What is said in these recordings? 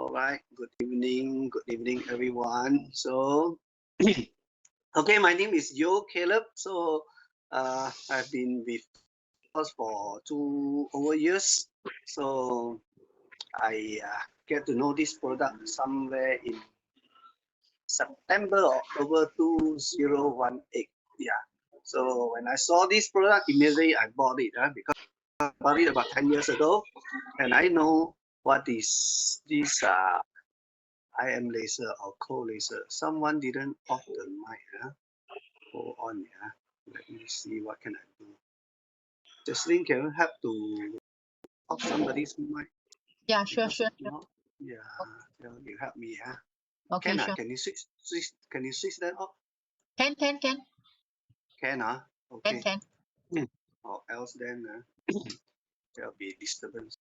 All right. Good evening. Good evening, everyone. So, okay, my name is Caleb. So, I've been with us for over years. So, I get to know this product somewhere in September or October 2018. Yeah. So, when I saw this product, immediately I bought it because I bought it about 10 years ago. And I know what is this IM laser or cold laser. Someone didn't off the mic. Hold on. Let me see what can I do. Jocelyn, can you help to off somebody's mic? Yeah, sure. No? Yeah, you help me. Okay, Can sure. can you switch? Can you switch that off? Can. Can okay. Can. Or else then there'll be disturbance.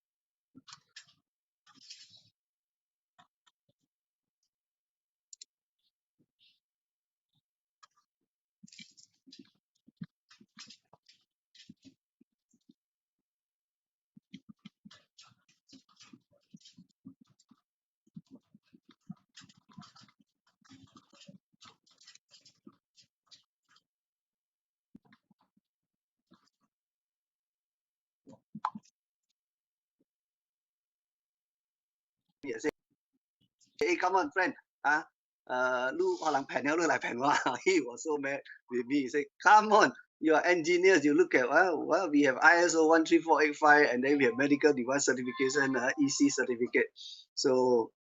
Yes. Hey, come on, friend. Huh? He was so mad with me. He said, come on, you are engineers. You look at, well, we have ISO 13485 and then we have medical device certification, EC certificate. So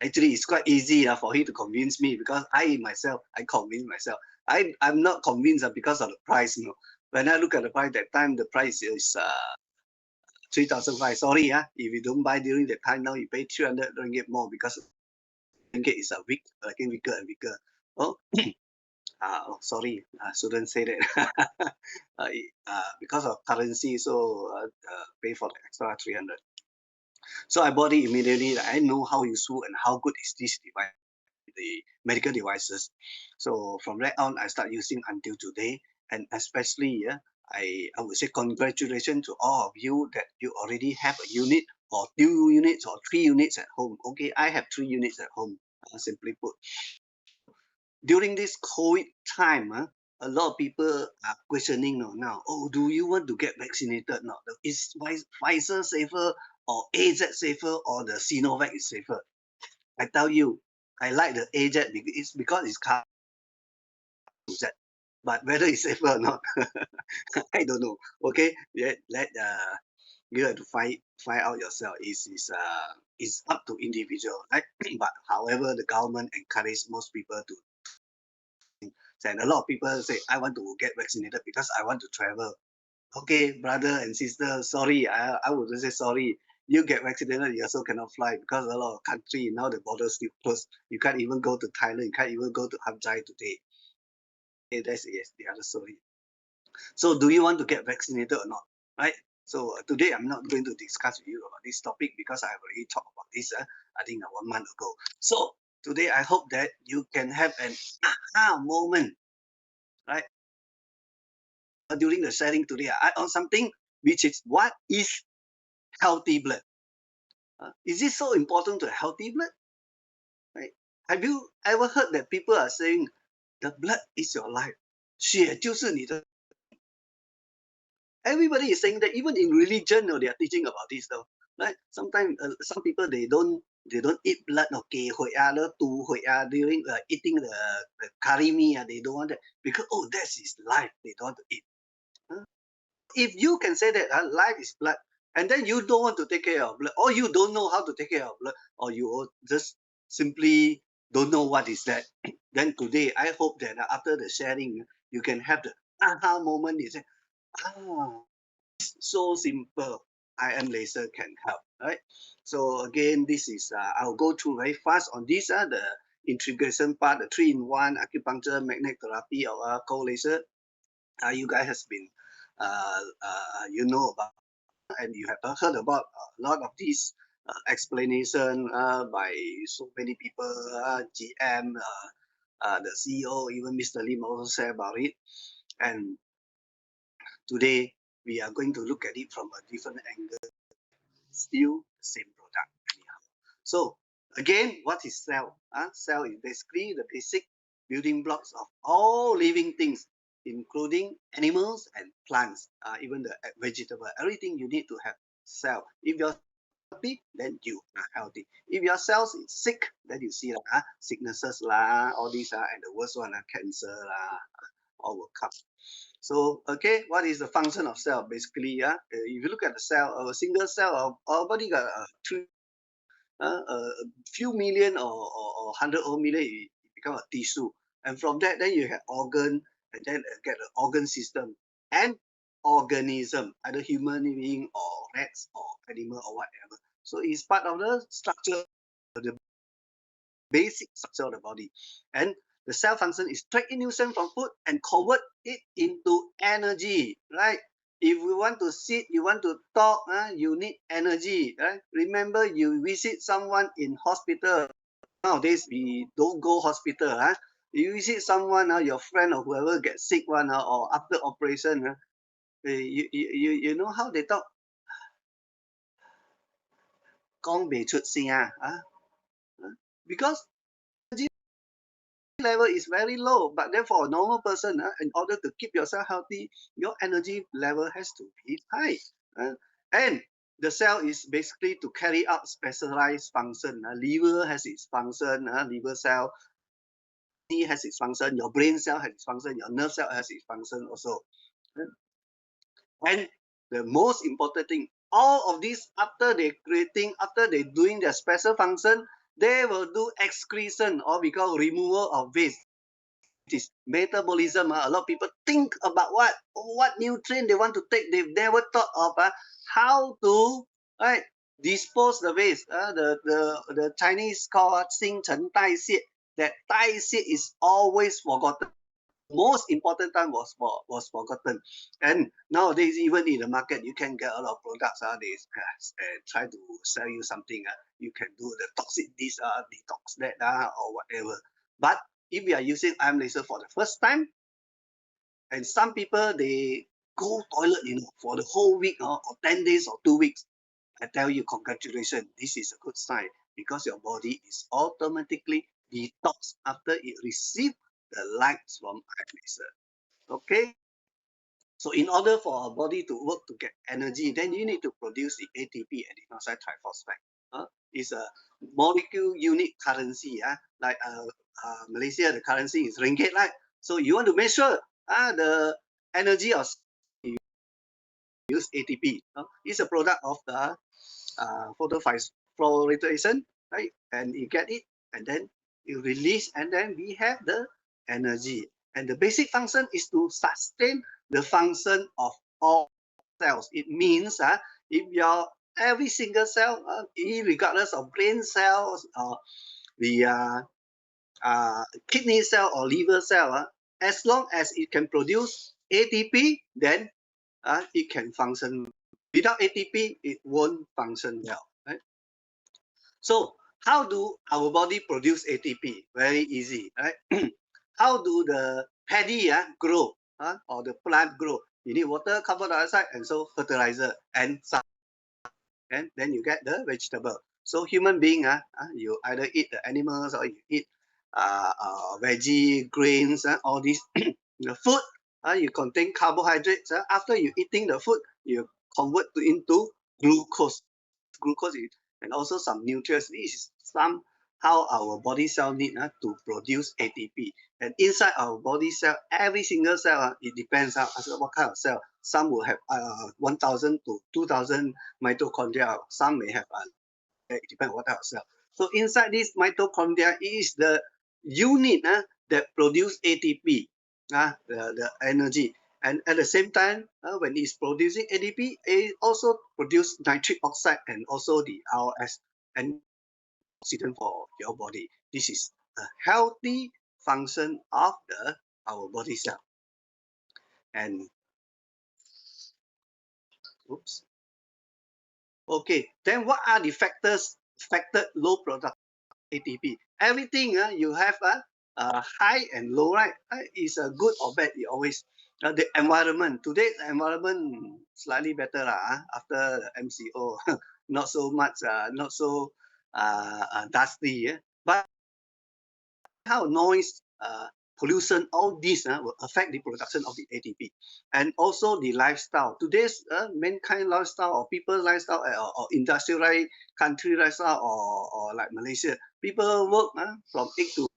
actually, it's quite easy for him to convince me because I convince myself. I'm not convinced because of the price. When I look at the price, that time the price is 3,500. Sorry, if you don't buy during that time, now you pay 300 ringgit more because ringgit is getting weaker and weaker. Oh, sorry, I shouldn't say that. Because of currency, so pay for the extra 300. So I bought it immediately. I know how useful and how good is this device, the medical devices. So from that on, I start using until today, and especially I would say congratulations to all of you that you already have a unit or 2 units or 3 units at home. Okay, I have 3 units at home. Simply put, during this COVID time, a lot of people are questioning now. Oh, do you want to get vaccinated now? Is Pfizer safer or AZ safer or the Sinovac is safer? I tell you, I like the AZ because it's Z. But whether it's safer or not, I don't know. Okay, let you have to find out yourself. It's up to individual, right? But however, the government encourages most people to. And a lot of people say, I want to get vaccinated because I want to travel. Okay, brother and sister, sorry, I would say sorry. You get vaccinated, you also cannot fly because a lot of country now the borders still closed. You can't even go to Thailand, you can't even go to Hamjai today. Okay, that's the other story. So do you want to get vaccinated or not? Right? So today I'm not going to discuss with you about this topic because I have already talked about this, I think 1 month ago. So today I hope that you can have an aha moment, right? During the sharing today, I on something which is what is healthy blood. Is it so important to healthy blood? Right? Have you ever heard that people are saying the blood is your life? 血就是你的 Everybody is saying that. Even in religion, they are teaching about this though. Right? Sometimes some people they don't eat blood or during eating the curry meat. They don't want that because that is life. They don't want to eat. If you can say that life is blood, and then you don't want to take care of blood, or you don't know how to take care of blood, or you just simply don't know what is that, then today I hope that after the sharing, you can have the aha moment. You say, so simple. IM laser can help, right? So again, this is I'll go through very fast on this. The integration part, the 3-in-1 acupuncture, magnetic therapy, or cold laser. You guys has been you know about and you have heard about a lot of these explanation by so many people, GM, the CEO, even Mr. Lim also said about it. And today we are going to look at it from a different angle. Still same product anyhow. So again, what is cell? Cell is basically the basic building blocks of all living things, including animals and plants, even the vegetable. Everything you need to have cell. If your healthy, then you are healthy. If your cells is sick, then you see sicknesses lah, all these and the worst one cancer lah, all will come. So okay, what is the function of cell? Basically, if you look at the cell, a single cell, our body got a few million or 100 or million, it become a tissue, and from that, then you have organ, and then get an organ system and organism, either human being or rats or animal or whatever. So it's part of the structure, the basic structure of the body. And the cell function is take in nutrient from food and convert it into energy, right? If you want to sit, you want to talk, you need energy, right? Remember, you visit someone in hospital. Nowadays, we don't go hospital. You visit someone, your friend or whoever gets sick one, or after operation, you know how they talk? 講不出聲because level is very low, but then for a normal person, in order to keep yourself healthy, your energy level has to be high. And the cell is basically to carry out specialized function. Liver has its function, liver cell. Kidney has its function, your brain cell has its function, your nerve cell has its function also. And the most important thing, all of this, after they doing their special function, they will do excretion, or we call removal of waste. It is metabolism. A lot of people think about what nutrient they want to take. They've never thought of how to dispose the waste. The Chinese call 新陈代谢. That 代谢 is always forgotten. Most important time was forgotten. And nowadays, even in the market, you can get a lot of products. They try to sell you something. You can do the toxic this, detox that, or whatever. But if you are using ion laser for the first time, and some people, they go toilet, for the whole week, or 10 days or 2 weeks, I tell you, congratulations, this is a good sign, because your body is automatically detox after it received the lights from ion laser. Okay, so in order for our body to work to get energy, then you need to produce the ATP, adenosine triphosphate. It's a molecule unit currency. Like Malaysia, the currency is ringgit, right? So you want to make sure the energy of use ATP. It's a product of the phosphorylation, right? And you get it, and then you release, and then we have the energy. And the basic function is to sustain the function of all cells. It means if your every single cell, regardless of brain cells or the kidney cell or liver cell, as long as it can produce ATP, then it can function. Without ATP, it won't function well. Right? So how do our body produce ATP? Very easy, right? How do the paddy grow, or the plant grow? You need water, carbon dioxide, and so fertilizer and sun, and then you get the vegetable. So human being, you either eat the animals or you eat veggie, grains, all these. The food, you contain carbohydrates. After you eating the food, you convert into glucose. And also some nutrients. This is how our body cell need to produce ATP. And inside our body cell, every single cell, it depends on what kind of cell. Some will have 1,000 to 2,000 mitochondria. Some may have, it depends on what type of cell. So inside this mitochondria is the unit that produce ATP, the energy. And at the same time, when it's producing ATP, it also produces nitric oxide and also the RS and oxygen for your body. This is a healthy function of our body cell. And oops. Okay, then what are the factors affected low product ATP? Everything you have high and low, right? Is a good or bad. It always the environment. Today the environment slightly better after the MCO. Not so much. Not so dusty. Yeah? But how noise, pollution, all these will affect the production of the ATP. And also the lifestyle. Today's mankind lifestyle or people lifestyle or industrialized country lifestyle or like Malaysia, people work from 8 to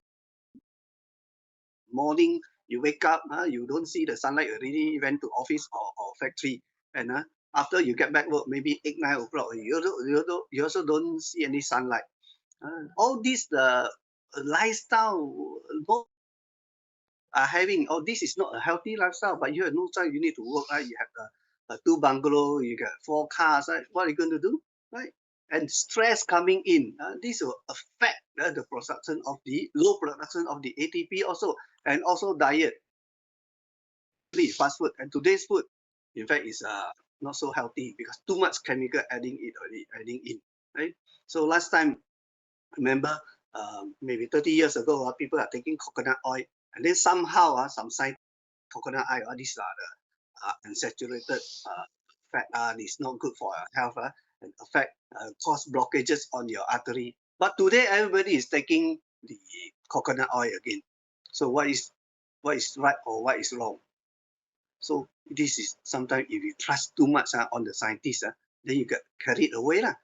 morning, you wake up, you don't see the sunlight already, went to office or factory. And after you get back work, maybe 8, 9 o'clock, you also don't see any sunlight. All these lifestyle are having, oh, this is not a healthy lifestyle, but you have no time, you need to work, right? You have 2 bungalow, you got 4 cars, right? What are you going to do, right? And stress coming in, this will affect the production of the low production of the ATP also, and also diet, fast food. And today's food, in fact, is not so healthy because too much chemical adding in, right? So last time, remember, maybe 30 years ago, people are taking coconut oil, and then somehow some science coconut oil, these are the unsaturated fat, it's not good for your health, and affect, cause blockages on your artery. But today everybody is taking the coconut oil again. So what is right or what is wrong? So this is sometimes if you trust too much on the scientists, then you get carried away lah.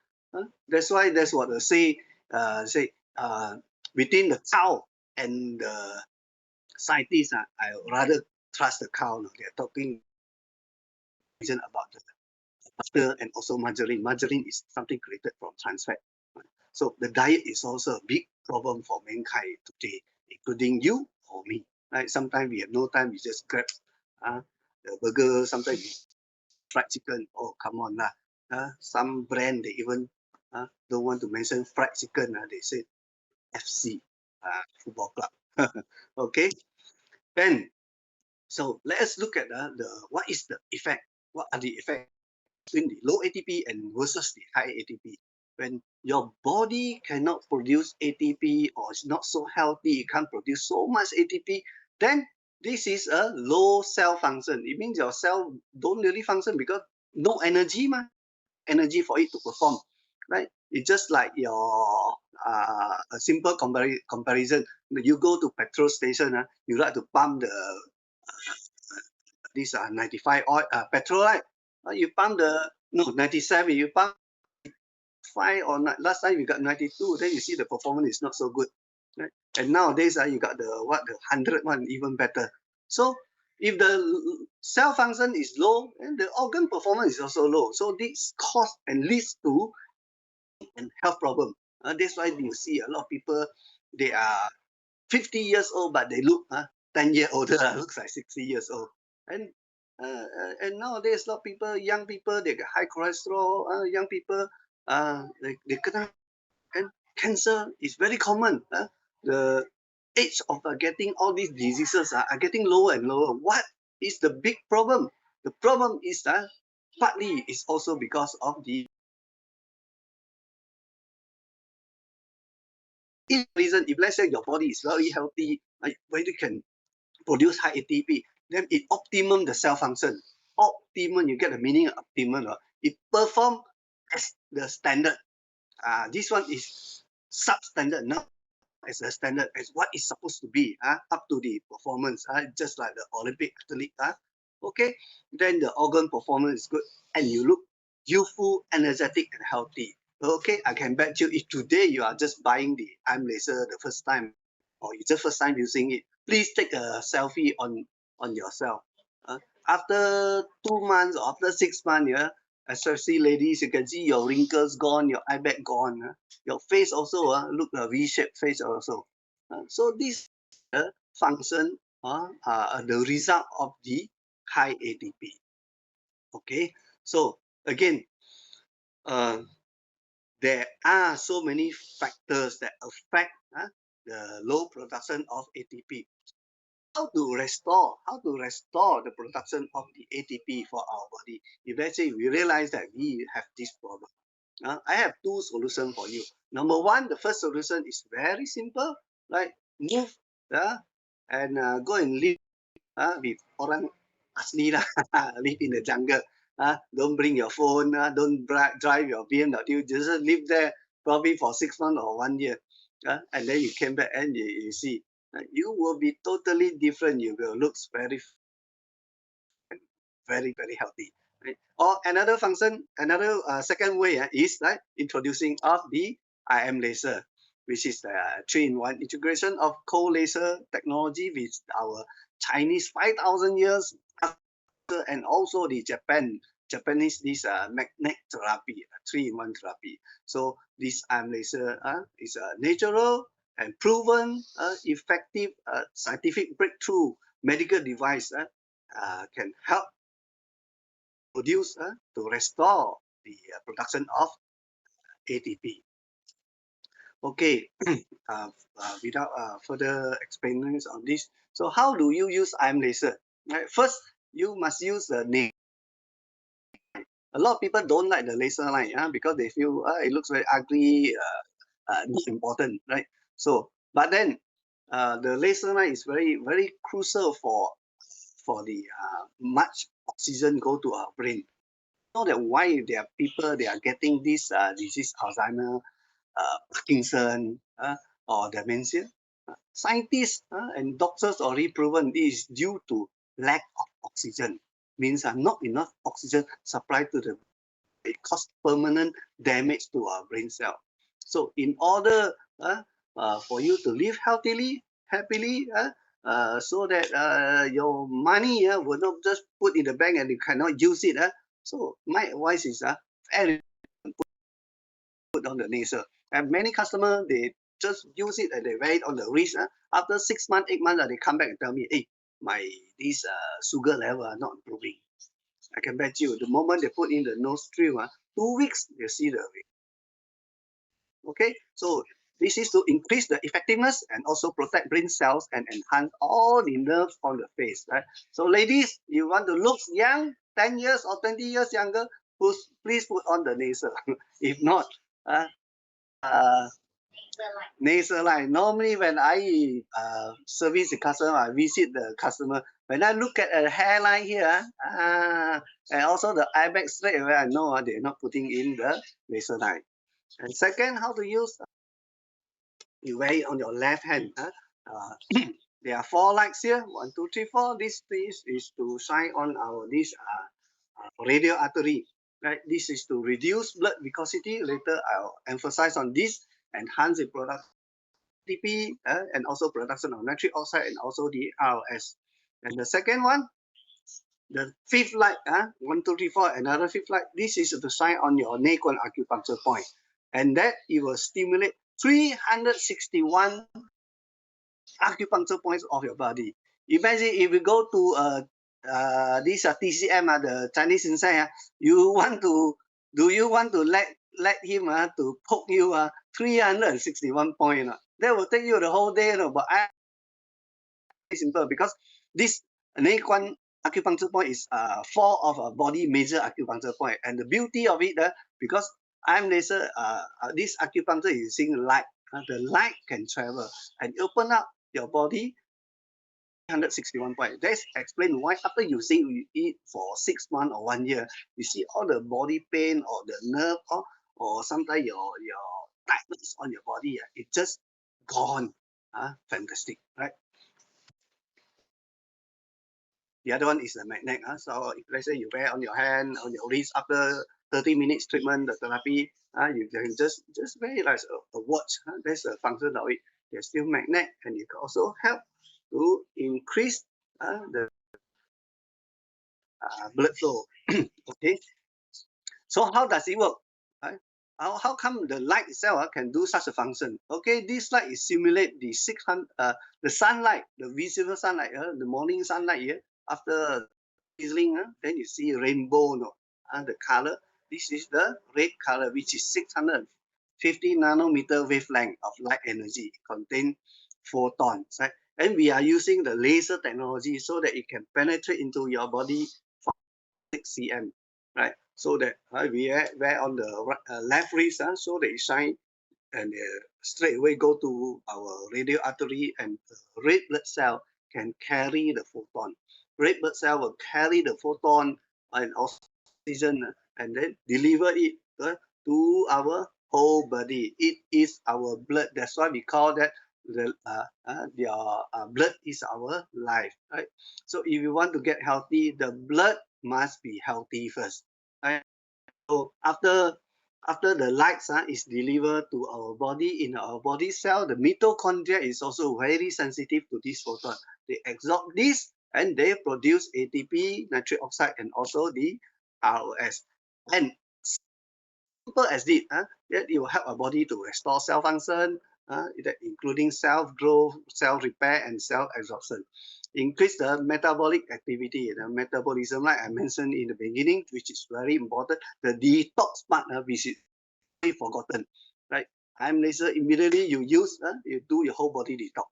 That's why that's what they say between the cow and the scientists, I rather trust the cow. They're talking about the butter and also margarine. Margarine is something created from trans fat. So the diet is also a big problem for mankind today, including you or me. Right? Sometimes we have no time, we just grab the burger, sometimes we fried chicken. Oh, come on lah. Some brand, they even don't want to mention fried chicken. They say FC, football club. Okay, then so let us look at what is the effect. What are the effects between the low ATP and versus the high ATP? When your body cannot produce ATP or is not so healthy, it can't produce so much ATP, then this is a low cell function. It means your cell don't really function because no energy, energy for it to perform, right? It's just like your a simple comparison. You go to petrol station, you like to pump this 95 oil petrol, right? You pump the 97, you pump 5 or not, last time you got 92, then you see the performance is not so good, right? And nowadays you got the 100 one, even better. So if the cell function is low, then the organ performance is also low. So this cause and leads to and health problem. That's why you see a lot of people, they are 50 years old, but they look 10 years older, looks like 60 years old. And nowadays, a lot of people, young people, they get high cholesterol. Young people, they kena, and cancer is very common. The age of getting all these diseases are getting lower and lower. What is the big problem? The problem is partly is also because of the reason. If let's say your body is very healthy, where you can produce high ATP, then it optimum the cell function. Optimum, you get the meaning of optimum. It perform as the standard. This one is substandard, not as a standard, as what is supposed to be, up to the performance, just like the Olympic athlete. Okay, then the organ performance is good, and you look youthful, energetic, and healthy. Okay, I can bet you if today you are just buying the arm laser the first time, or you just first time using it, please take a selfie on yourself. After 2 months or after 6 months, especially ladies, you can see your wrinkles gone, your eye bag gone, your face also look a V-shaped face also. So this function the result of the high ATP. Okay, so again, there are so many factors that affect the low production of ATP. How to restore the production of the ATP for our body? If let's say we realize that we have this problem, I have 2 solutions for you. Number one, the first solution is very simple, like move and go and live with orang asli lah, live in the jungle. Don't bring your phone, don't drive your BMW, just live there probably for 6 months or 1 year, and then you came back and you see, you will be totally different. You will look very healthy. Right? Or another function, another second way is like introducing of the IM laser, which is the 3-in-1 integration of cold laser technology with our Chinese 5,000 years and also the Japanese this magnet therapy, 3-in-1 therapy. So this IM laser is a natural and proven effective scientific breakthrough medical device can help produce to restore the production of ATP. Okay, without further explanations on this, so how do you use IM laser? Right, first, you must use the name. A lot of people don't like the laser line because they feel it looks very ugly, not important, right? So, but then the laser line is very crucial for the much oxygen go to our brain. Know that why there are people they are getting this disease, Alzheimer, Parkinson, or dementia. Scientists and doctors already proven this is due to lack of oxygen. Means not enough oxygen supplied to the it causes permanent damage to our brain cell. So in order for you to live healthily, happily, so that your money will not just put in the bank and you cannot use it. So my advice is very put on the laser. And many customers they just use it and they wear it on the wrist. After 6 months, 8 months, they come back and tell me, hey, my this sugar level are not improving. I can bet you the moment they put in the nostril, 2 weeks you see the okay. So this is to increase the effectiveness and also protect brain cells and enhance all the nerves on the face, right? So ladies, you want to look young, 10 years or 20 years younger, please put on the laser. If not, nasal line. Normally, when I service the customer, I visit the customer. When I look at a hairline here, and also the eye bag straight away, I know they're not putting in the laser line. And second, how to use? You wear it on your left hand. There are 4 lights here. 1, 2, 3, 4. This is to shine on our this radial artery. Right. This is to reduce blood viscosity. Later, I'll emphasize on this. Enhance the product ATP and also production of nitric oxide and also the ROS. And the second one, the fifth light, 1, 2, 3, 4, another fifth light. This is to shine on your neck one acupuncture point, and that it will stimulate 361 acupuncture points of your body. Imagine if you go to this TCM, the Chinese inside, you want to do you want to let him to poke you 361 point? That will take you the whole day, but I simple because this neck one acupuncture point is 4 of a body major acupuncture point, and the beauty of it because I'm laser this acupuncture is using light. The light can travel and open up your body 361 points. That's explain why after using it for 6 months or 1 year, you see all the body pain or the nerve or sometimes your tightness on your body, it just gone. Fantastic, right? The other one is the magnet. So if let's say you wear on your hand, on your wrist after 30 minutes treatment, the therapy, you can just wear it like a watch. That's the function of it. There's still magnet, and it can also help to increase the blood flow. Okay. So how does it work? Right? How come the light itself can do such a function? Okay, this light is simulate the 600 the sunlight, the visible sunlight, the morning sunlight here. After drizzling, then you see rainbow, the color. This is the red color, which is 650 nanometer wavelength of light energy. It contains photons, right? And we are using the laser technology so that it can penetrate into your body for 6 cm, right? So that we wear on the left wrist, so that it shine and straight away go to our radial artery, and the red blood cell can carry the photon. Red blood cell will carry the photon and oxygen and then deliver it to our whole body. It is our blood. That's why we call that your blood is our life, right? So if you want to get healthy, the blood must be healthy first, right? So after the lights is delivered to our body in our body cell, the mitochondria is also very sensitive to this photon. They absorb this and they produce ATP, nitric oxide, and also the ROS. And simple as this, that it will help our body to restore cell function, including cell growth, cell repair, and cell absorption. Increase the metabolic activity, the metabolism, like I mentioned in the beginning, which is very important. The detox part, which is forgotten, right? I'm laser immediately you use, you do your whole body detox,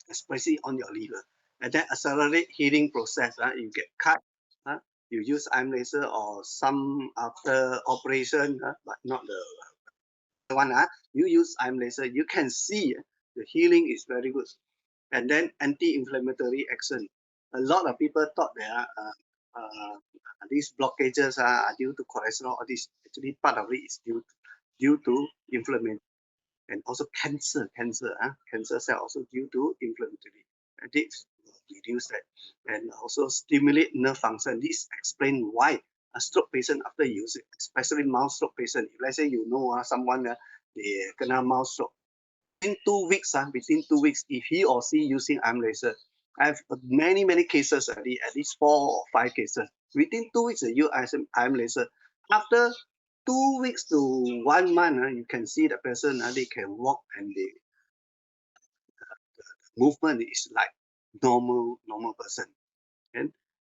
especially on your liver, and then accelerate healing process. You get cut, uh, you use IM laser or some after operation, but not the one. You use IM laser, you can see the healing is very good. And then anti-inflammatory action. A lot of people thought that these blockages are due to cholesterol. Or this actually part of it is due to inflammation, and also cancer cell also due to inflammatory. And this reduce that, and also stimulate nerve function. This explain why a stroke patient after use it, especially mild stroke patient. If let's say you know someone they kena mild stroke, in 2 weeks, between 2 weeks, if he or she using arm laser, I have many cases already, at least 4 or 5 cases. Within 2 weeks, you use arm laser. After 2 weeks to 1 month, you can see the person, they can walk, and the movement is like normal person.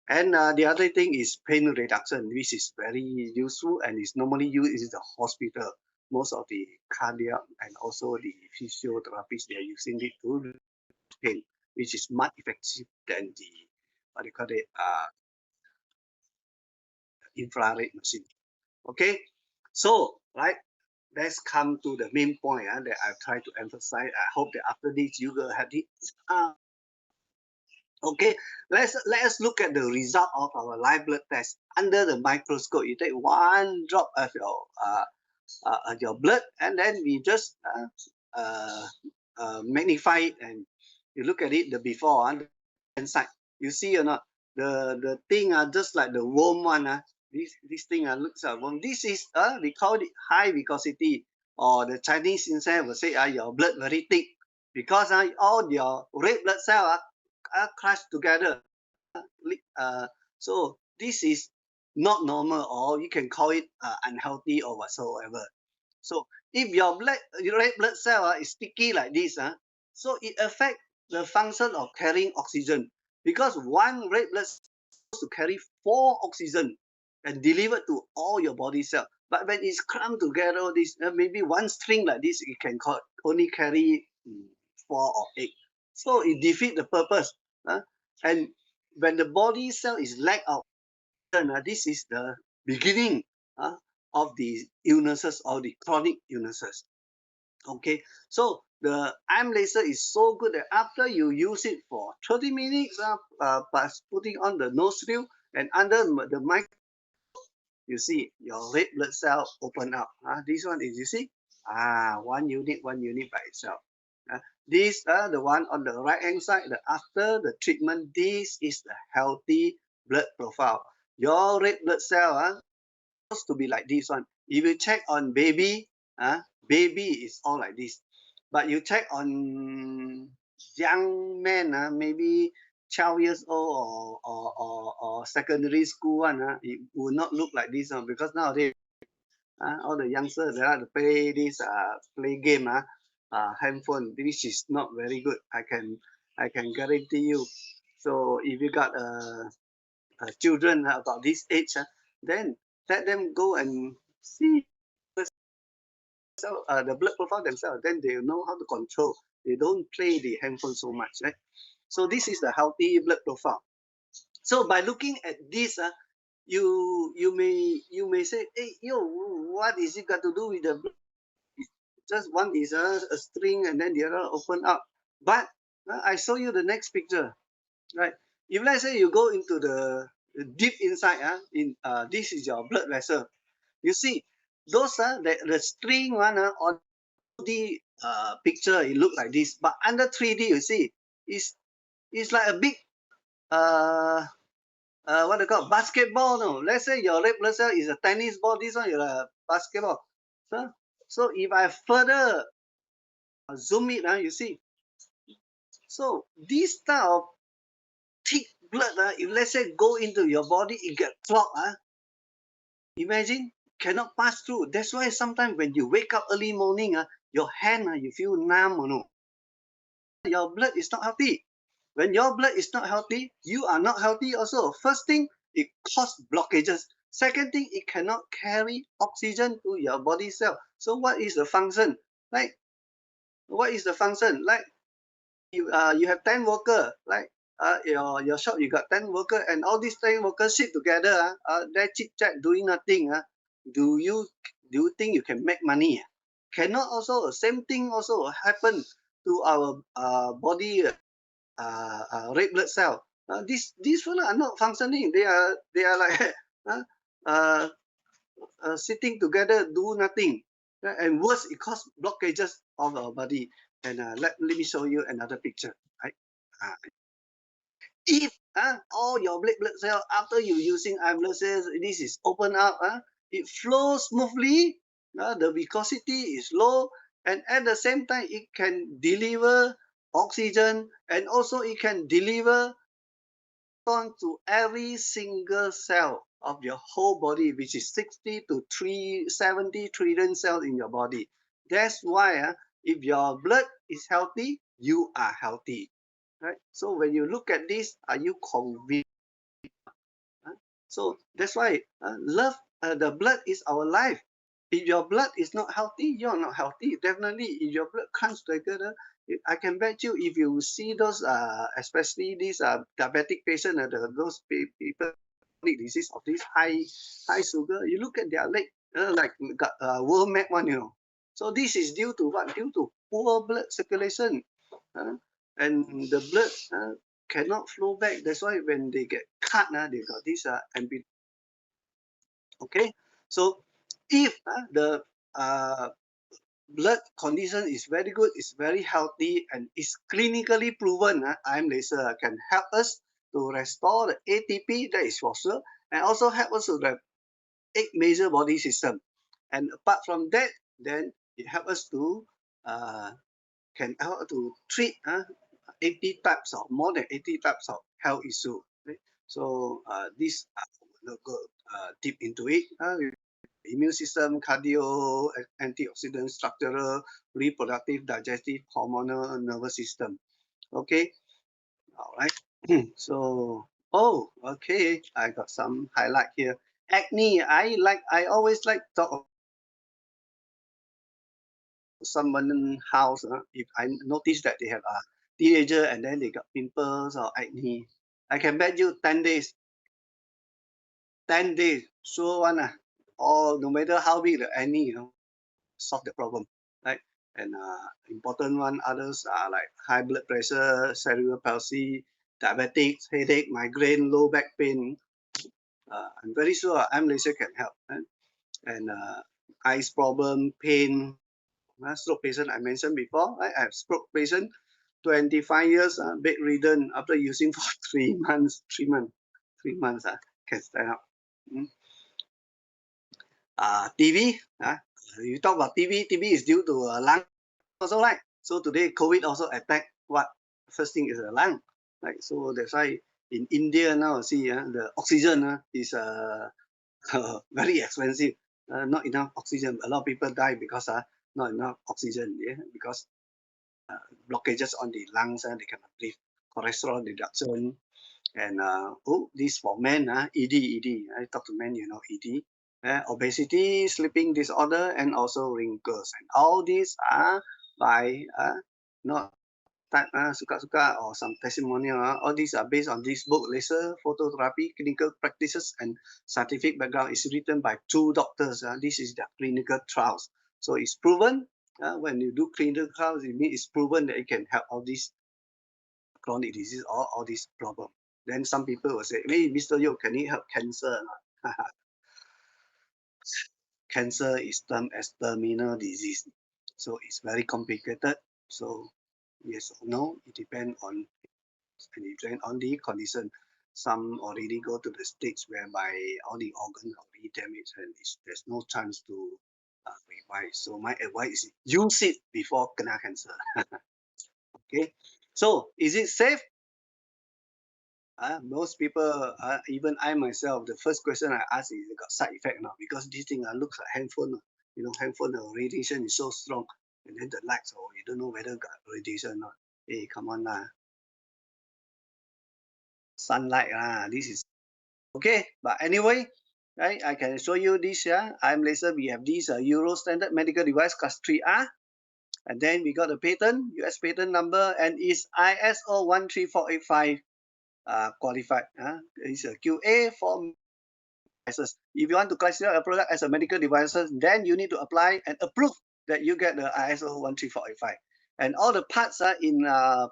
And the other thing is pain reduction, which is very useful and is normally used in the hospital. Most of the cardiac and also the physiotherapists, they are using it to pain, which is much effective than the what you call it infrared machine. Okay, so right, let's come to the main point that I try to emphasize. I hope that after this you will have it. Okay, let's look at the result of our live blood test under the microscope. You take one drop of your blood, and then we just magnify it, and you look at it the before and inside. You see or not? The thing just like the warm one. This thing looks warm. This is we call it high viscosity, or the Chinese inside will say your blood very thick, because all your red blood cell are crushed together. Uh, so this is not normal, or you can call it unhealthy or whatsoever. So if your red blood cell is sticky like this, so it affects the function of carrying oxygen, because one red blood cell is supposed to carry 4 oxygen and deliver to all your body cell. But when it's cramped together, this maybe one string like this, it can only carry 4 or 8. So it defeats the purpose. And when the body cell is lack of oxygen, this is the beginning of the illnesses or the chronic illnesses. Okay, so the arm laser is so good that after you use it for 30 minutes, by putting on the nostril and under the mic, you see your red blood cell open up. This one is, you see, one unit by itself. This the one on the right hand side. After the treatment, this is the healthy blood profile. Your red blood cell supposed to be like this one. If you check on baby, baby is all like this. But you check on young men, maybe 12 years old or secondary school one, it will not look like this one, because nowadays all the youngsters, they like to play this play game, handphone, which is not very good. I can guarantee you. So if you got children about this age, then let them go and see the blood profile themselves. Then they know how to control. They don't play the handphone so much, right? So this is the healthy blood profile. So by looking at this, you may say, hey, what is it got to do with the blood? Just one is a string, and then the other open up. But I show you the next picture, right? If let's say you go into the deep inside, this is your blood vessel. You see, those the string one on 2D picture, it look like this, but under 3D, you see, it's like a big what they call basketball. No, let's say your red blood cell is a tennis ball. This one is a basketball. So if I further zoom it, you see. So this type of thick blood, if let's say go into your body, it get clogged. Imagine cannot pass through. That's why sometimes when you wake up early morning, your hand you feel numb. Your blood is not healthy. When your blood is not healthy, you are not healthy also. First thing, it causes blockages. Second thing, it cannot carry oxygen to your body cell. So what is the function? Like, what is the function? Like, you have 10 workers, like your shop, you got 10 workers, and all these 10 workers sit together, they chit chat doing nothing. Do you think you can make money? Cannot also. Same thing also happen to our body red blood cell. These one are not functioning. They are like uh, sitting together, do nothing. And worse, it causes blockages of our body. And let me show you another picture. Right? If all your red blood cell after you using iron blood cells, this is open up, it flows smoothly. The viscosity is low, and at the same time, it can deliver oxygen, and also it can deliver on to every single cell of your whole body, which is 60 to 370 trillion cells in your body. That's why if your blood is healthy, you are healthy. Right? So when you look at this, are you convinced? So that's why love, the blood is our life. If your blood is not healthy, you're not healthy. Definitely, if your blood comes together, I can bet you if you see those, especially these diabetic patients, those people with disease of this high sugar, you look at their leg, like got world map one, So this is due to what? Due to poor blood circulation, and the blood cannot flow back. That's why when they get cut, they got this amputation. Okay, so if the blood condition is very good, is very healthy, and is clinically proven, IM laser can help us to restore the ATP, that is for sure, and also help us to the 8 major body system. And apart from that, then it helps us to can help to treat 80 types of more than 80 types of health issue. Right? So this will go deep into it. Immune system, cardio, antioxidant, structural, reproductive, digestive, hormonal, nervous system. Okay, all right. So, oh, okay, I got some highlight here. Acne, I always like to talk someone house. If I notice that they have a teenager and then they got pimples or acne, I can bet you 10 days, 10 days, sure one. Or no matter how big the acne, solve the problem, right? And important one, others are like high blood pressure, cerebral palsy, diabetics, headache, migraine, low back pain. I'm very sure I'm laser can help. Right? And eyes problem, pain, stroke patient I mentioned before. Right? I have stroke patient, 25 years, bedridden after using for 3 months, 3 months, can stand up. TV, you talk about TV is due to lung also, right? So today COVID also attack what? First thing is the lung, right? So that's why in India now, see, the oxygen is very expensive. Not enough oxygen. A lot of people die because not enough oxygen. Yeah, because blockages on the lungs and they cannot breathe. Cholesterol reduction, and this for men, ED. I talk to men, ED. Obesity, sleeping disorder, and also wrinkles. And all these are by not type suka-suka or some testimonial. All these are based on this book, Laser Phototherapy, Clinical Practices and Scientific Background. Is written by 2 doctors. This is their clinical trials. So it's proven. When you do clinical trials, it means it's proven that it can help all these chronic disease or all these problems. Then some people will say, hey, Mr. Yo, can you help cancer? cancer is termed as terminal disease. So it's very complicated. So yes or no, it depends on the condition. Some already go to the stage whereby all the organs are already damaged and there's no chance to revive. So my advice is use it before kena cancer. Okay. So is it safe? Most people, even I myself, the first question I ask is, it got side effect or not? Because this thing looks like handphone. You know, handphone radiation is so strong, and then the lights, oh, you don't know whether got radiation or not. Hey, come on lah. Sunlight this is okay. But anyway, right, I can show you this. I'm laser. We have this Euro standard medical device class 3R. And then we got a patent, US patent number, and is ISO 13485 qualified. It's a QA for devices. If you want to classify a product as a medical device, then you need to apply and approve that you get the ISO 13485. And all the parts in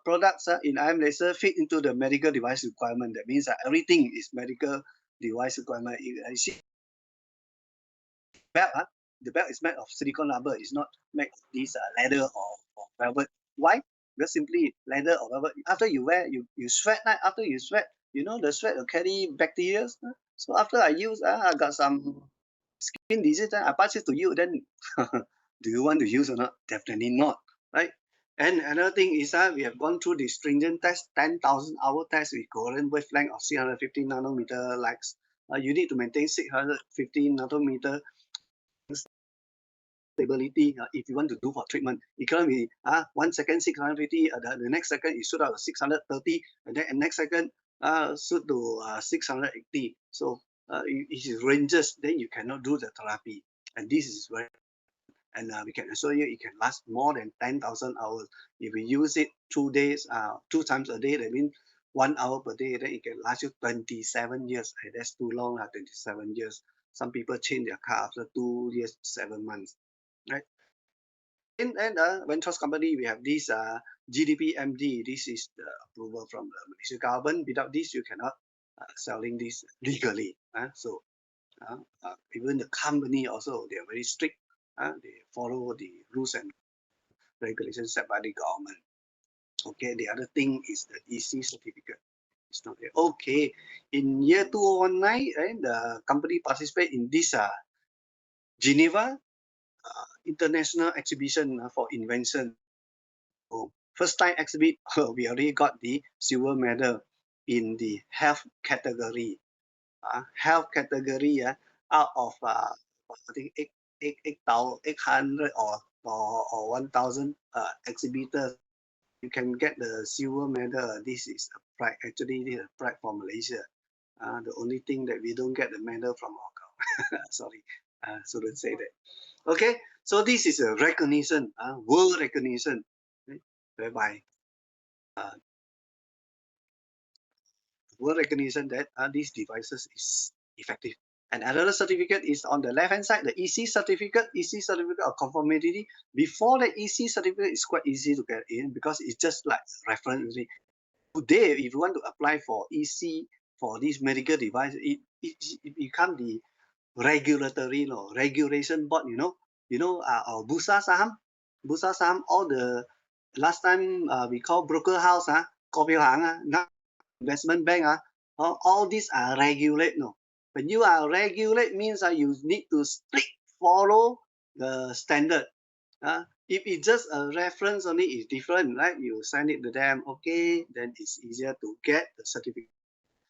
products in IM laser fit into the medical device requirement. That means everything is medical device requirement. You see belt, the belt is made of silicone rubber. It's not made of this leather or velvet. Why? Because simply leather or velvet. After you wear, you sweat. After you sweat, you know the sweat will carry bacteria. So after I use, I got some skin disease. I pass it to you. Then do you want to use or not? Definitely not, right? And another thing is that we have gone through the stringent test, 10,000 hour test with coherent wavelength of 650 nanometer likes. You need to maintain 650 nanometer stability if you want to do for treatment. It cannot be 1 second 650, the next second it shoot out to 630, and then the next second shoot to 680. So it is ranges, then you cannot do the therapy. And this is very, and we can assure you it can last more than 10,000 hours. If we use it 2 days, 2 times a day, that means 1 hour per day, then it can last you 27 years. That's too long, 27 years. Some people change their car after 2 years, 7 months. Right. And Ventrose company, we have this GDP-MD. This is the approval from the Malaysian government. Without this, you cannot selling this legally. So even the company also, they are very strict. They follow the rules and regulations set by the government. Okay, the other thing is the EC certificate. It's not there. Okay, in year 2019, the company participate in this Geneva International Exhibition for Invention. So first time exhibit, we already got the silver medal in the health category. Health category out of I think 800 or 1,000 exhibitors, you can get the silver medal. This is a pride. Actually, this is a pride for Malaysia. The only thing that we don't get the medal from our government. Sorry, shouldn't say that. Okay, so this is a recognition, world recognition, right? Whereby world recognition that these devices is effective. And another certificate is on the left hand side, the EC certificate of conformity. Before the EC certificate is quite easy to get in because it's just like reference. Today, if you want to apply for EC for this medical device, it become the regulatory regulation board. Our Bursa Saham, all the last time we call broker house, now investment bank, all these are regulate. When you are regulate means you need to strict follow the standard. If it's just a reference only, it's different, right? You send it to them, okay, then it's easier to get the certificate.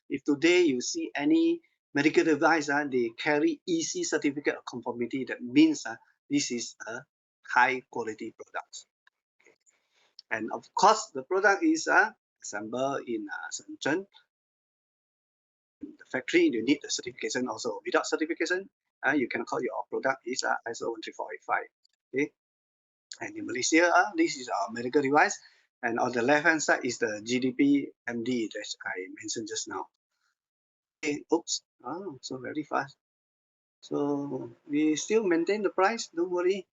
If today you see any medical device, they carry EC certificate of conformity, that means this is a high quality product. Okay. And of course, the product is assembled in Shenzhen. The factory, you need the certification also. Without certification, you can call your product is ISO 13485. Okay. And in Malaysia, this is our medical device. And on the left hand side is the GDP MD that I mentioned just now. Okay, oops, so very fast. So we still maintain the price, don't worry.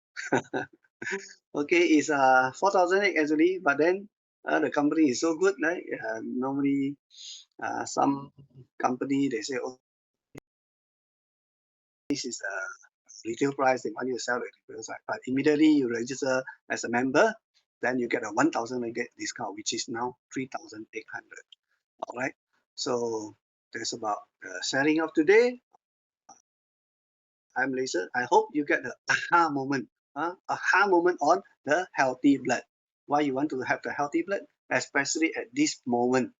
Okay, it's 4,008 actually, but then the company is so good, right? Normally, some company they say, oh, this is retail price, they want you to sell at the retail side. But immediately you register as a member, then you get a 1,000 ringgit discount, which is now 3,800. All right. So that's about the sharing of today. I'm Laser. I hope you get the aha moment. Aha moment on the healthy blood. Why you want to have the healthy blood, especially at this moment.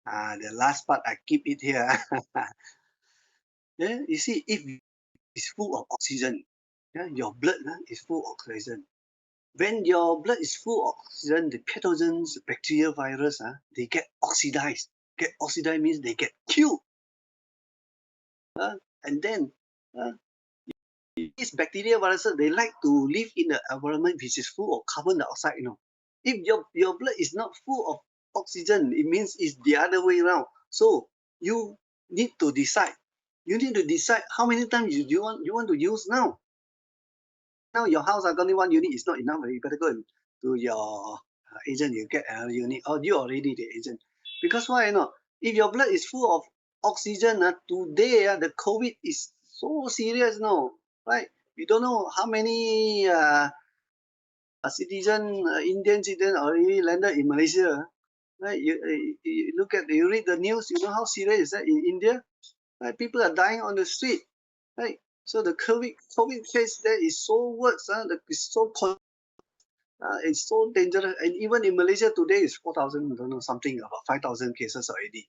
The last part I keep it here. Yeah, you see, if it's full of oxygen, yeah, your blood is full of oxygen. When your blood is full of oxygen, the pathogens, bacteria, virus, they get oxidized. Get oxidized means they get killed. And then these bacteria, viruses, they like to live in the environment which is full of carbon dioxide. If your blood is not full of oxygen, it means it's the other way around. So you need to decide. You need to decide how many times you want to use now. Now your house only one unit is not enough. You better go and to your agent. You get another unit, or you already the agent. Because why not? If your blood is full of oxygen, today the COVID is so serious now, right? We don't know how many Indian citizen already landed in Malaysia. Right? You look at, you read the news. You know how serious is that in India? Right? People are dying on the street. Right? So the COVID case there is so worse. It's so it's so dangerous. And even in Malaysia today, it's 4,000, I don't know, something about 5,000 cases already.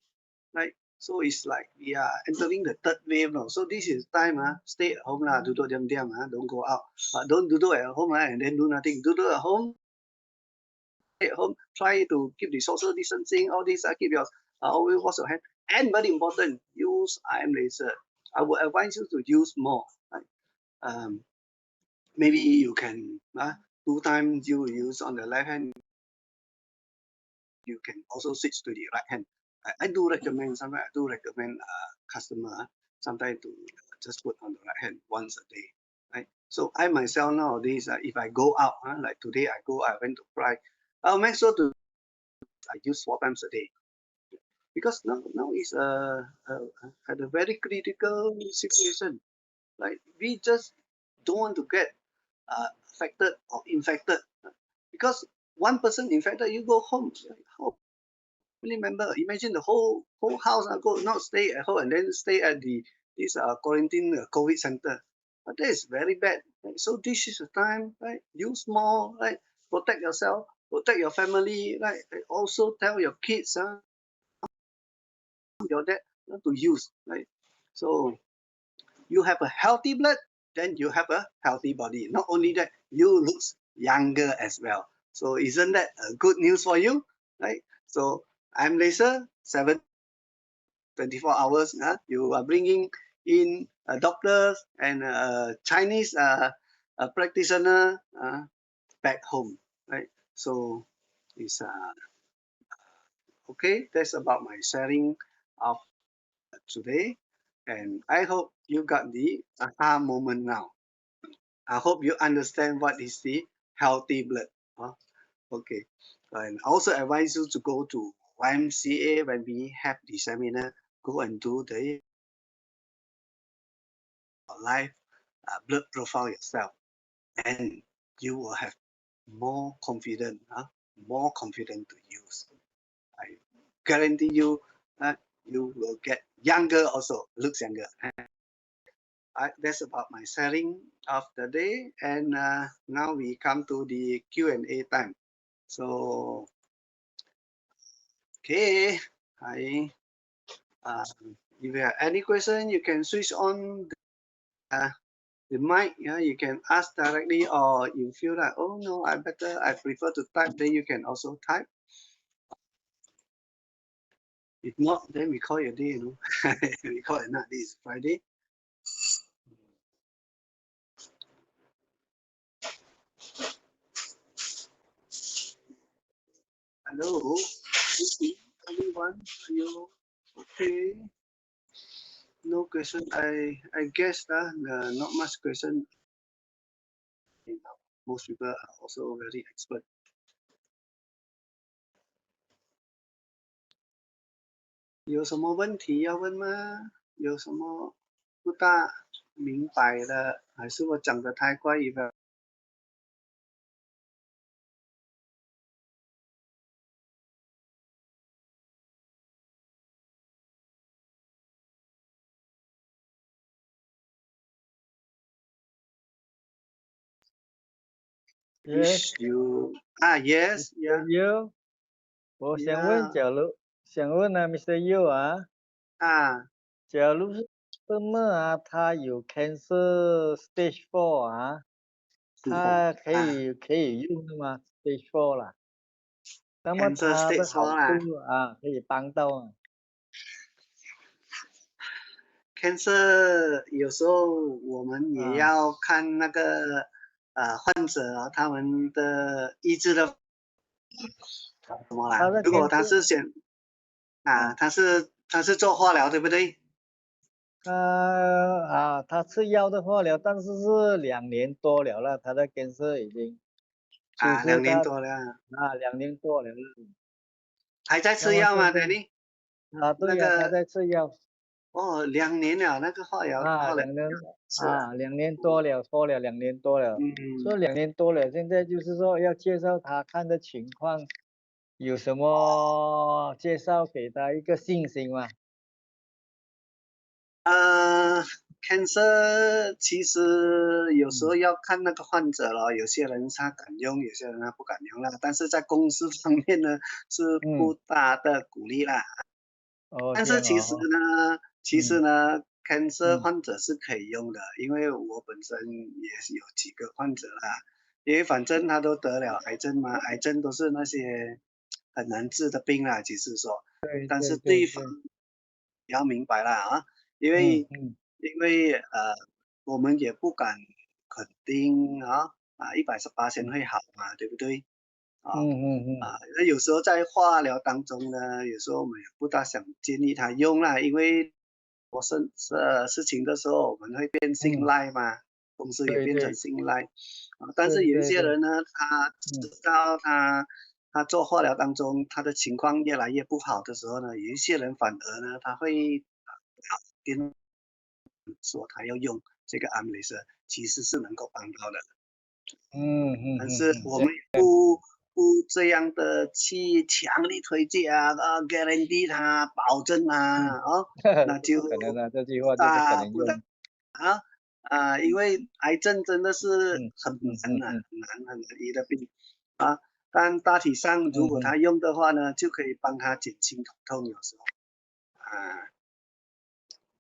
Right? So it's like we are entering the third wave now. So this is time, stay at home, duduk diam-diam, don't go out. But don't duduk at home and then do nothing. Duduk at home, stay at home, try to keep the social distancing, all this, keep your, always wash your hand. And very important, use IM laser. I would advise you to use more. Right? Maybe you can, 2 times you use on the left hand, you can also switch to the right hand. I do recommend, sometimes I do recommend customer sometimes to just put on the right hand once a day. Right? So I myself nowadays, if I go out, like today I went to fly, I'll make sure to I use 4 times a day. Because now is at a very critical situation. Like we just don't want to get affected or infected. Because one person infected, you go home. How family member? Imagine the whole house go not stay at home and then stay at this quarantine COVID center. But that is very bad. Right? So this is the time, right? Use more, right? Protect yourself, protect your family, right? And also tell your kids, your dad to use, right? So you have a healthy blood, then you have a healthy body. Not only that, you look younger as well. So isn't that a good news for you, right? So I'm Laser, 24 hours. You are bringing in doctors and Chinese practitioner back home, right? So it's okay. That's about my sharing of today, and I hope you got the aha moment now. I hope you understand what is the healthy blood. Okay, and also advise you to go to YMCA when we have the seminar. Go and do the live blood profile yourself, and you will have more confidence, to use. I guarantee you, you will get younger also, looks younger. That's about my sharing of the day, and now we come to the Q&A time. So, okay, I if you have any question, you can switch on the mic. Yeah, you can ask directly, or you feel like, oh no, I prefer to type. Then you can also type. If not, then we call it a day. We call it not. This is Friday. Hello, everyone. Are you okay? No question. I guess not much question. Most people are also very expert. 有什么问题要问吗？有什么不大明白了，还是我讲的太快了？Yes,？Issue 啊，yes， Mr. Yu，我想问，yeah，Mr. Yu 啊，啊，假如是什么啊，他有 cancer stage 4啊，他啊可以用的吗？stage 4啦，那么，cancer 它的 stage 好 4啦处啊，可以帮到啊。 ，cancer 有时候我们也啊，要看那个患者啊，他们的意志的什么啦？他的 如果他 cancer 是选啊，他是做化疗，对不对？他吃药的化疗，但是是2年多了了，他的 cancer 已经，就啊，是2年他多了，2年多了。还在那吃药吗么现在，Danny？对呀、他那个在吃药哦，2年了，那个化疗是啊，两年多了，拖了2年多了，嗯，说2年多了，现在就是说要介绍他看的情况，有什么介绍给他一个信心嘛？cancer 其实有时候嗯要看那个患者了，有些人他敢用，有些人他不敢用啦。但是在公司方面呢，是嗯，不大的鼓励啦。哦这但是样哦，其实嗯呢，cancer 嗯患者是可以用的，因为我本身也是有几个患者啦，因为反正他都得了癌症嘛，癌症都是那些很难治的病啦，其实说，对但是对对对，也要明白啦啊，因为嗯嗯我们也不敢肯定118嗯会好嘛，对不对？啊嗯那有时候在化疗当中呢，有时候我们也不大想建议他用啦，因为事情的时候，我们会变信嗯，赖嘛，公司也变成对对信赖但对是有一对对，些人呢，他嗯知道他做化疗当中，他的情况越来越不好的时候呢，有一些人反而呢，他会跟说他要用这个安雷射，其实是能够帮到的。但是我这样们也不这样的去强力推荐guarantee 他保证嗯，那就不可能的，这句话就不可大不大能用，啊因为癌症真的是嗯很嗯难啊，嗯嗯很难医的病啊。但大体上，如果他嗯嗯用的话呢，就可以帮他减轻头痛，有时候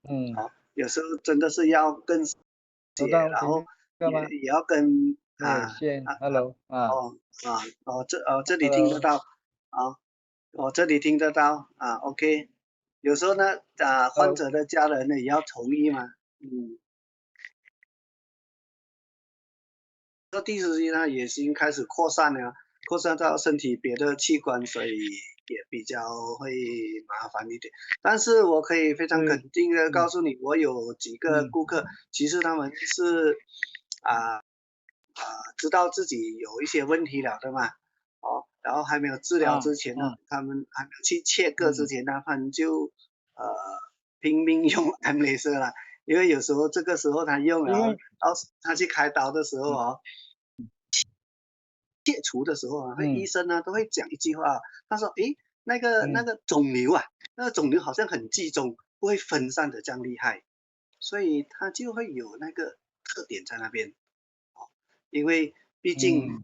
嗯，有时候真的是要跟收到听然后到吗？也要跟对，Hello 啊这里听得，Hello 到这里听得到OK。有时候呢患 Hello，者的家人呢也要同意嘛，这第四期呢也已经开始扩散了，扩散到身体别的器官，所以也比较会麻烦一点。但是我可以非常对，肯定的告嗯诉你，我有几个嗯顾客，其实他们是啊知道自己有一些问题了的嘛，然后还没有治疗啊之前呢，啊他们还没有去切割之嗯，前呢，他们就呃拼命用 M 镭射了，因为有时候这个时候他用了，因为然后他去开刀的时候嗯切除的时候医嗯生呢都会讲一句话，他说：“诶，那嗯个肿瘤那个肿瘤好像很集中，不会分散的这样厉害，所以它就会有那个特点在那边。”因为毕竟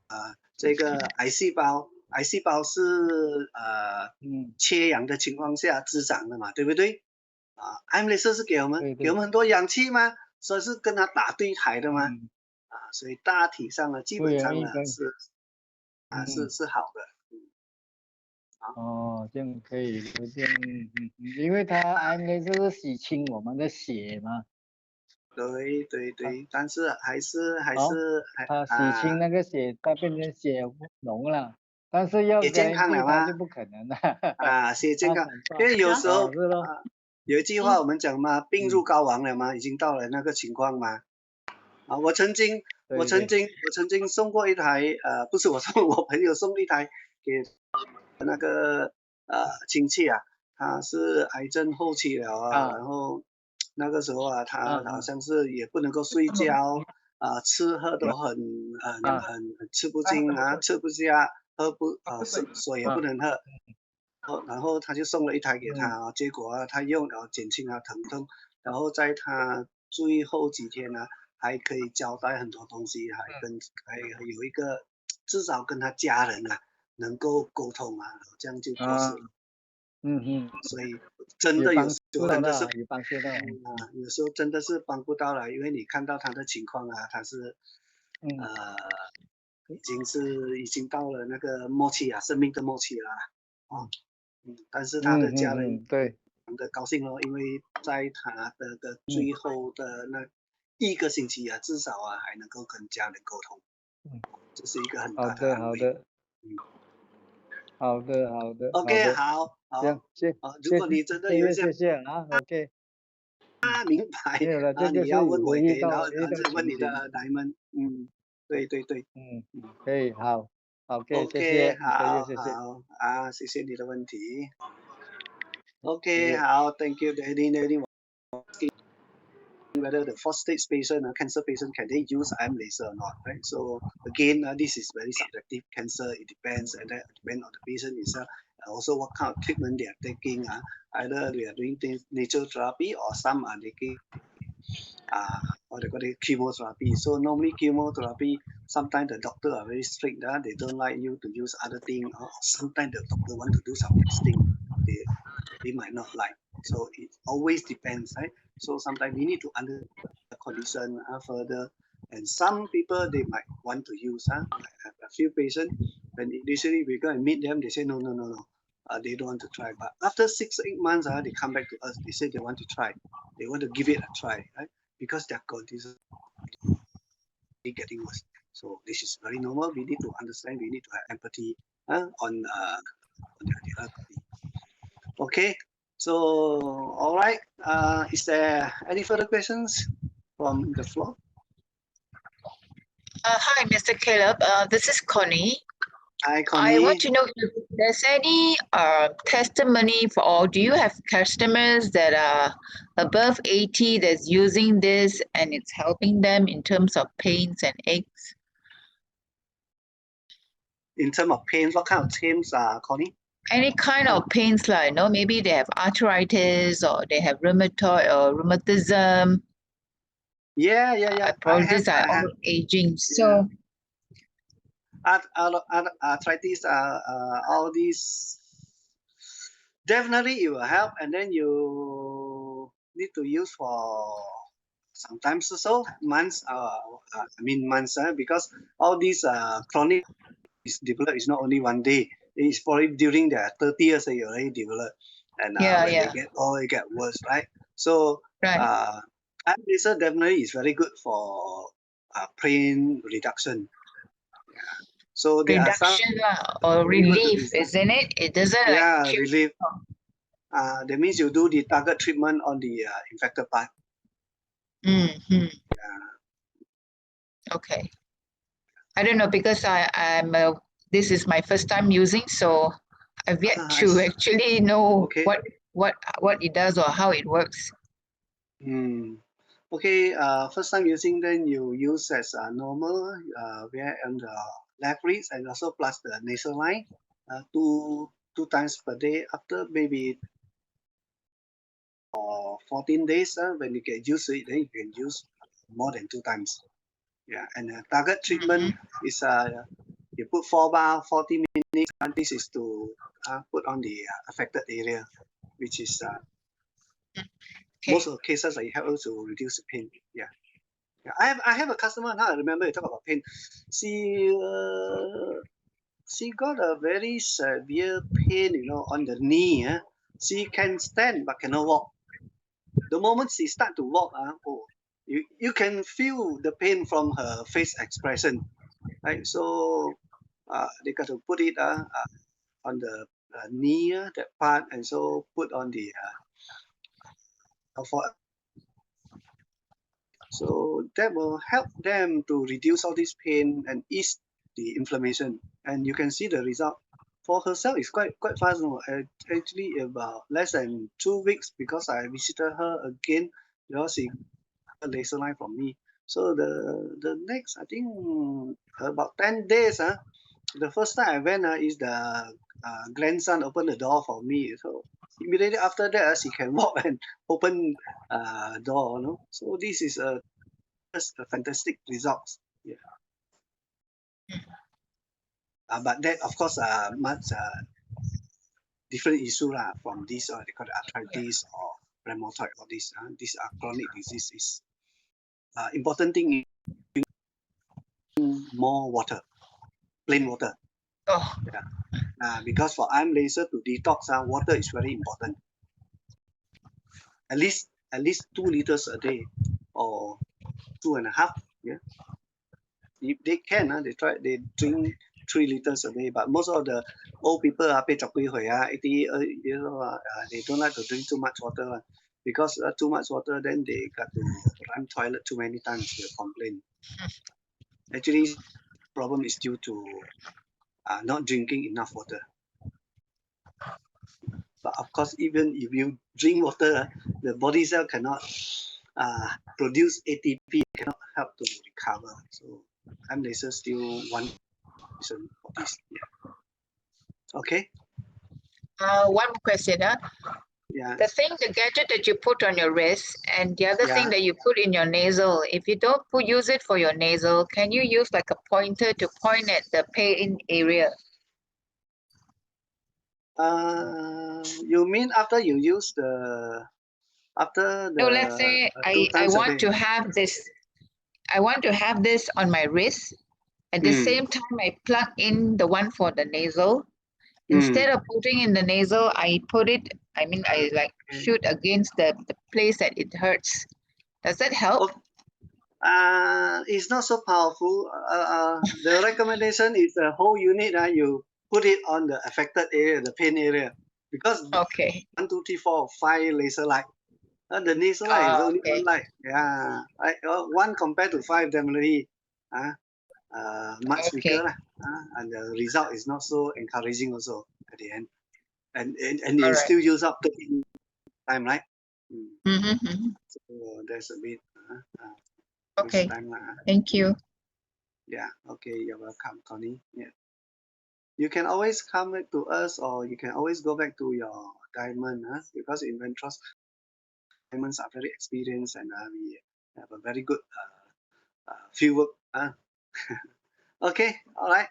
嗯这个癌细胞是嗯，缺氧的情况下滋长的嘛，对不对？M 镭射是对对，给我们很多氧气吗？所以是跟它打对台的吗？嗯，所以大体上呢，基不本上呢容易跟嗯是好的，哦，这样可以有点因为它 MA 就是洗清我们的血嘛，对对啊对，但是还哦，是它洗清那个血，它变成血浓了，但是要 也健康 guarantee 了吗？它就不可能了，血健它康，很棒，因为有时候是咯，有一句话嗯我们讲嘛，病入嗯，膏肓了嘛，已经到了那个情况嘛。对对，我曾经送过一台不是我送我朋友送一台给亲戚他是癌症后期了啊然后那个时候啊，他好啊像是也不能够睡觉，吃喝都很啊吃不进啊，吃不下，水也不能喝。然后他就送了一台给他啊，结果啊他用减轻了疼痛，然后在他最后几天呢，还可以交代很多东西，还有一个至少跟他家人啊能够沟通啊，这样就过世了。所以真的有时候真的是有帮助到，有时候真的是帮不到了，因为你看到他的情况啊，他是已经到了那个末期啊，生命的末期了啊。但是他的家人对，非常的高兴咯，因为在他的最后的那1个星期啊，至少啊还能够跟家人沟通，这是一个很大的安慰。好的OK， 好，行，如果你真的有一些谢谢啊 ，OK，明白没有了，这你要问我就是回忆也可以，然后到问你的情景，奶们，对，可以，好，OK，谢 OK，谢，好谢谢，谢谢你的问题。谢 OK， 谢。好 ，Thank you，Daddy whether the prostate patient or cancer patient can they use IM laser or not, right? So again, this is very subjective. Cancer, it depends, and that depends on the patient itself. Also, what kind of treatment they are taking. Either they are doing natural therapy or some are taking what they call it chemotherapy. So normally chemotherapy, sometimes the doctor are very strict. They don't like you to use other thing. Or sometimes the doctor want to do some testing. They might not like. So it always depends, right? So sometimes we need to understand the condition further. And some people, they might want to use. I have a few patients, when initially we go and meet them, they say, no. They don't want to try. But after 6-8 months, they come back to us. They say they want to try. They want to give it a try, right? Because their condition is getting worse. So this is very normal. We need to understand. We need to have empathy on the other party. Okay. So, all right. Is there any further questions from the floor? Hi, Mr. Caleb. This is Connie. Hi, Connie. I want to know if there's any testimony for, or do you have customers that are above 80 that's using this and it's helping them in terms of pains and aches? In terms of pain, what kind of pains, Connie? Any kind of pains, like, maybe they have arthritis or they have rheumatoid or rheumatism. Yeah. Apologies, I all aging. So arthritis, all these, definitely it will help. And then you need to use for sometimes also months. Months, because all these chronic is developed is not only one day. It's probably during their 30 years they already develop, and when they get worse, right? So IM laser definitely is very good for pain reduction. So there are some reduction or relief, isn't it? It doesn't like cure. relief. That means you do the target treatment on the infected part. Okay. I don't know, because this is my first time using, so I've yet to actually know what it does or how it works. Okay, first time using, then you use as normal, where on the left wrist and also plus the nasal line, two times per day. After maybe 14 days, when you get used to it, then you can use more than 2 times. Yeah, and target treatment is you put 4 bar, 40 minutes, and this is to put on the affected area, which is most of the cases it helps to reduce the pain. Yeah. I have a customer now. I remember you talk about pain. She got a very severe pain, on the knee. She can stand but cannot walk. The moment she start to walk, you can feel the pain from her face expression, right? So they got to put it on the knee, that part, and so put on the so that will help them to reduce all this pain and ease the inflammation. And you can see the result. For herself, it's quite fast. Actually, about less than 2 weeks, because I visited her again because he got a laser line from me. So the next, I think about 10 days, the first time I went, is the grandson opened the door for me. So immediately after that, she can walk and open door. You know? So this is just a fantastic results. Yeah. But that of course much different issue lah from this they call it arthritis or rheumatoid or this these are chronic diseases. Important thing is more water, plain water. Oh, Yeah. Because for arm laser to detox, water is very important. At least 2 liters a day or 2.5. Yeah. If they can, they drink 3 liters a day. But most of the old people, 80 years old, they don't like to drink too much water because too much water, then they got to run toilet too many times. They complain. Actually, problem is due to not drinking enough water. But of course, even if you drink water, the body cell cannot produce ATP, cannot help to recover. So I'm laser still one reason for this. Yeah. Okay. one more question. Yeah. The gadget that you put on your wrist and the other thing Yeah. that you put in your nasal, if you don't use it for your nasal, can you use like a pointer to point at the pain area? You mean after you use So let's say 2 I times a want day? to have this, on my wrist. At the same time, I plug in the one for the nasal. Instead of putting in the nasal, I put it, I like shoot against the place that it hurts. Does that help? It's not so powerful. The recommendation is the whole unit. You put it on the affected area, the pain area, because Okay. 1, 2, 3, 4, 5 laser light. The nasal light is only Okay. one light. Yeah, one compared to 5 definitely much Okay. weaker and the result is not so encouraging also at the end. And All you right. still use up 30 time, right? So there's a bit Okay. time. Thank you. Yeah, okay, you're welcome, Tony. Yeah. You can always come back to us or you can always go back to your diamond because in Ventros, diamonds are very experienced and we have a very good field work. Okay, all right.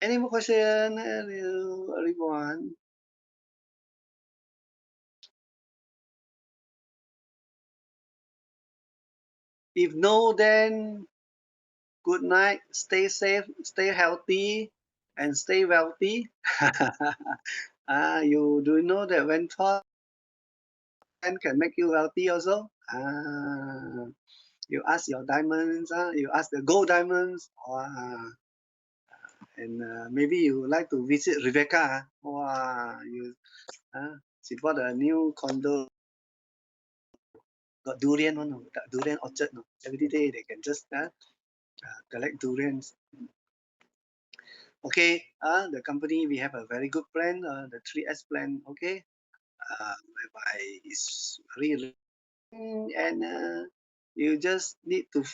Any more question, everyone? If no, then good night. Stay safe, stay healthy, and stay wealthy. You do know that Ventros can make you wealthy also. You ask your diamonds, you ask the gold diamonds, and maybe you like to visit Rebecca. She bought a new condo, got durian one, durian orchard. No? Every day they can just collect durians. Okay, the company we have a very good plan, the 3S plan. Okay, whereby it's really and you just need to find